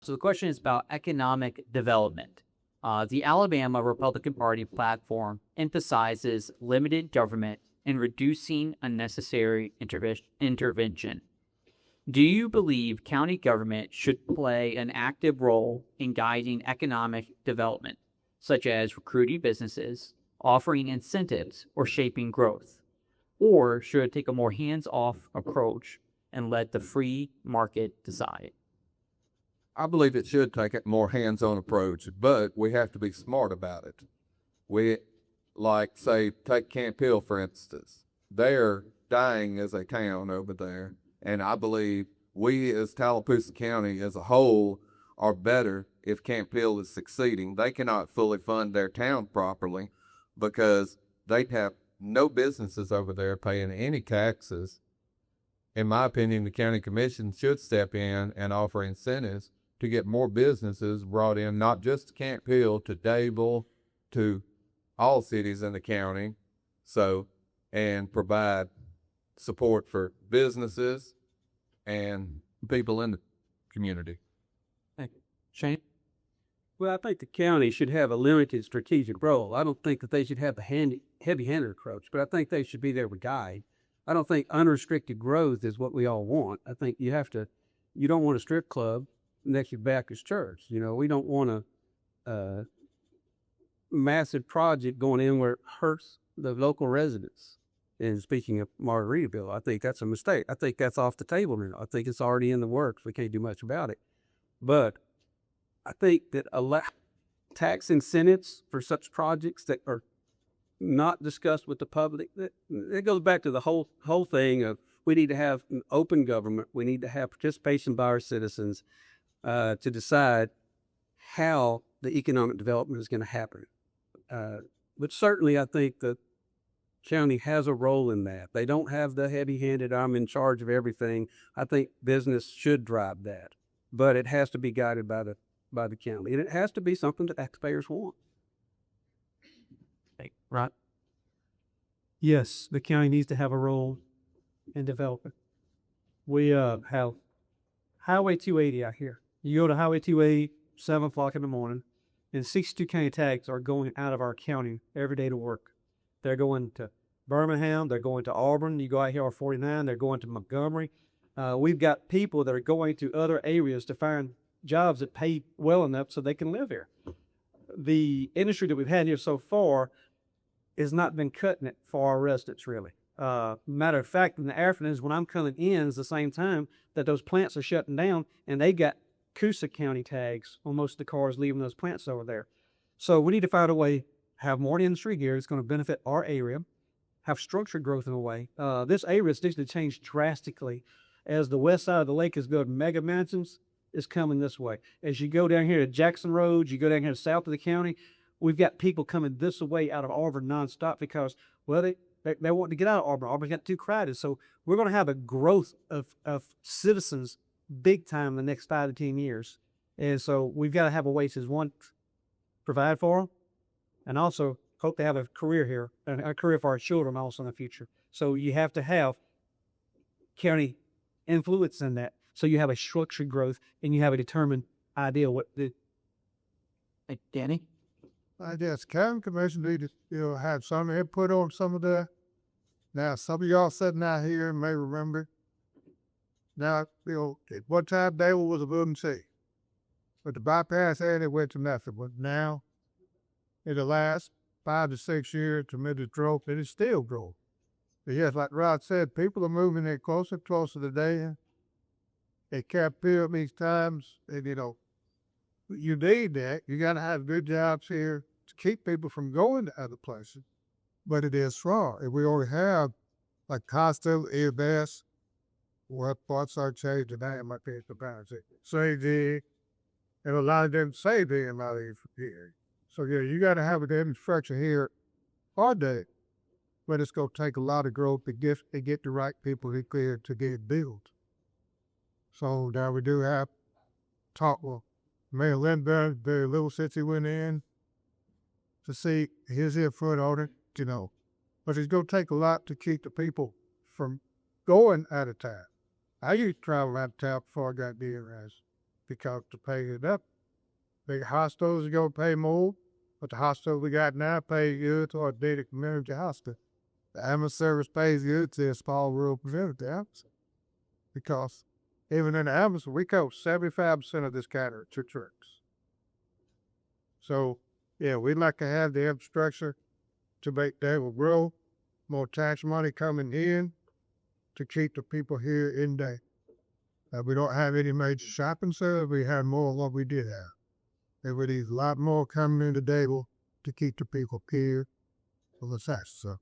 So the question is about economic development. The Alabama Republican Party platform emphasizes limited government and reducing unnecessary intervention. Do you believe county government should play an active role in guiding economic development, such as recruiting businesses, offering incentives, or shaping growth? Or should it take a more hands-off approach and let the free market decide? I believe it should take a more hands-on approach, but we have to be smart about it. We, like, say, take Camp Hill, for instance. They're dying as a town over there, and I believe we as Tallapoosa County as a whole are better if Camp Hill is succeeding. They cannot fully fund their town properly because they have no businesses over there paying any taxes. In my opinion, the county commission should step in and offer incentives to get more businesses brought in, not just to Camp Hill, to Dadeville, to all cities in the county, and provide support for businesses and people in the community. Thank you. Shane? Well, I think the county should have a limited strategic role. I don't think that they should have the heavy-handed approach, but I think they should be there to guide. I don't think unrestricted growth is what we all want. I think you don't want a strip club next to Baptist church. We don't want a massive project going in where it hurts the local residents. And speaking of Margaritaville, I think that's a mistake. I think that's off the table now. I think it's already in the works. We can't do much about it. But I think that tax incentives for such projects that are not discussed with the public, it goes back to the whole thing of we need to have an open government. We need to have participation by our citizens to decide how the economic development is going to happen. But certainly I think the county has a role in that. They don't have the heavy-handed, I'm in charge of everything. I think business should drive that. But it has to be guided by the county. And it has to be something that taxpayers want. Right? Yes, the county needs to have a role in development. We have Highway 280 out here. You go to Highway 280, 7 o'clock in the morning, and 62 county tags are going out of our county every day to work. They're going to Birmingham. They're going to Auburn. You go out here on 49. They're going to Montgomery. We've got people that are going to other areas to find jobs that pay well enough so they can live here. The industry that we've had here so far has not been cutting it for our residents, really. Matter of fact, in the afternoons when I'm coming in is the same time that those plants are shutting down, and they got Coosa County tags on most of the cars leaving those plants over there. So we need to find a way, have more industry here. It's going to benefit our area, have structured growth in a way. This area is needs to change drastically as the west side of the lake is building mega mansions. Is coming this way. As you go down here to Jackson Road, you go down here south of the county, we've got people coming this way out of Auburn nonstop because, well, they want to get out of Auburn. Auburn's got too crowded. So we're going to have a growth of citizens big time in the next 5 to 10 years. And so we've got to have a way to, one, provide for them, and also hope to have a career here, and a career for our children also in the future. So you have to have county influence in that. So you have a structured growth and you have a determined idea what the. Hey, Danny? I guess county commission need to have some input on some of that. Now, some of y'all sitting out here may remember. Now, at one time Dadeville was a booming city, but the bypass area went to nothing. But now, in the last 5 to 6 years, tremendous growth, and it's still growing. But yes, like Rod said, people are moving in closer and closer today. It can't fill these times, and you need that. You got to have good jobs here to keep people from going to other places. But it is strong. If we already have, like Costa, EBS, what parts are changing now, it might be the balance. Safety, and a lot of them safety in a lot of these here. So, yeah, you got to have an infrastructure here all day. But it's going to take a lot of growth to get the right people here to get built. So now we do have talk with Mayor Lindbergh, very little since he went in to see his input on it, But it's going to take a lot to keep the people from going out of town. I used to travel out of town before I got here as because to pay it up, big hospitals are going to pay more, but the hospital we got now pay good to our data community hospital. The ambulance service pays good to a small rural community ambulance. Because even in the ambulance, we cover 75% of this county are two trucks. So, yeah, we'd like to have the infrastructure to make Dadeville grow, more tax money coming in to keep the people here in day. We don't have any major shopping centers. We have more than what we did have. There would be a lot more coming into Dadeville to keep the people here for the tax. So